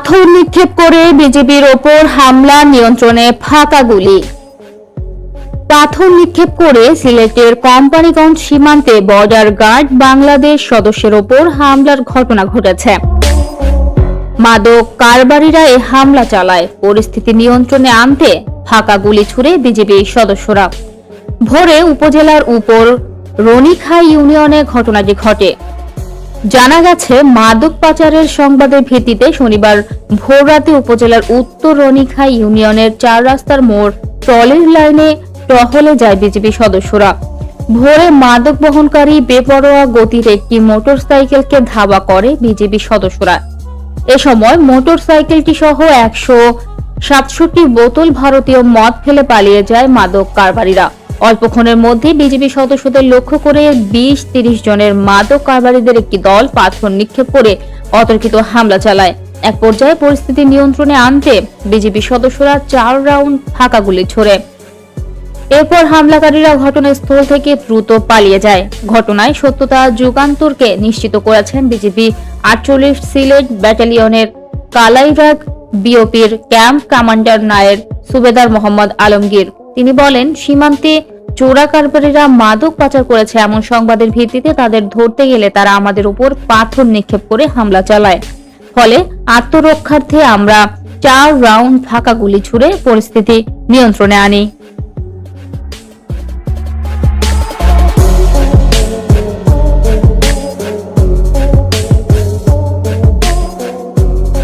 পাথর নিক্ষেপ করে বিজিবির ওপর হামলা, নিয়ন্ত্রণে ফাঁকা গুলি। পাথর নিক্ষেপ করে সিলেটের কোম্পানিগঞ্জ সীমান্তে বর্ডার গার্ড বাংলাদেশ সদস্যের ওপর হামলার ঘটনা ঘটেছে। মাদক কারবারিরা এই হামলা চালায়। পরিস্থিতি নিয়ন্ত্রণে আনতে ফাঁকা গুলি ছুড়ে বিজিবি সদস্যরা। ভোরে উপজেলার উপর রনিখাই ইউনিয়নে ঘটনাটি ঘটে। জানা গেছে, মাদক পাচারের সংবাদের ভিত্তিতে শনিবার ভোররাতে উপজেলার উত্তর রনিখাই ইউনিয়নের 4 রাস্তার মোড় ট্রলির লাইনে টহলে যায় বিজিবি সদস্যরা। ভোরে মাদক বহনকারী বেপরোয়া গতির একটি মোটরসাইকেলকে ধাওয়া করে বিজিবি সদস্যরা। এ সময় মোটরসাইকেলটি সহ 167 বোতল ভারতীয় মদ ফেলে পালিয়ে যায় মাদক কারবারিরা। অল্পক্ষণের মধ্যে বিজিবি সদস্যদের লক্ষ্য করে 20-30 জনের মাদক কারবারিদের একটি দল পাথর নিক্ষেপ করে অতর্কিত হামলা চালায়। এক পর্যায়ে পরিস্থিতি নিয়ন্ত্রণে আনতে বিজিবি সদস্যরা 4 রাউন্ড ফাঁকা গুলি ছোড়ে। এরপর হামলাকারীরা ঘটনাস্থল থেকে দ্রুত পালিয়ে যায়। ঘটনায় সত্যতা যুগান্তরকে নিশ্চিত করেছেন বিজিবি 48 সিলেট ব্যাটালিয়নের কালাইবাগ বিওপির ক্যাম্প কমান্ডার নায়ের সুবেদার মোহাম্মদ আলমগীর। তিনি বলেন, সীমান্তে চোরা কারবারিরা মাদক পাচার করেছে এমন সংবাদের ভিত্তিতে তাদের ধরতে গেলে তারা আমাদের উপর পাথর নিক্ষেপ করে হামলা চালায়। ফলে আত্মরক্ষার্থে আমরা 4 রাউন্ড ফাঁকা গুলি ছুড়ে পরিস্থিতি নিয়ন্ত্রণে আনি।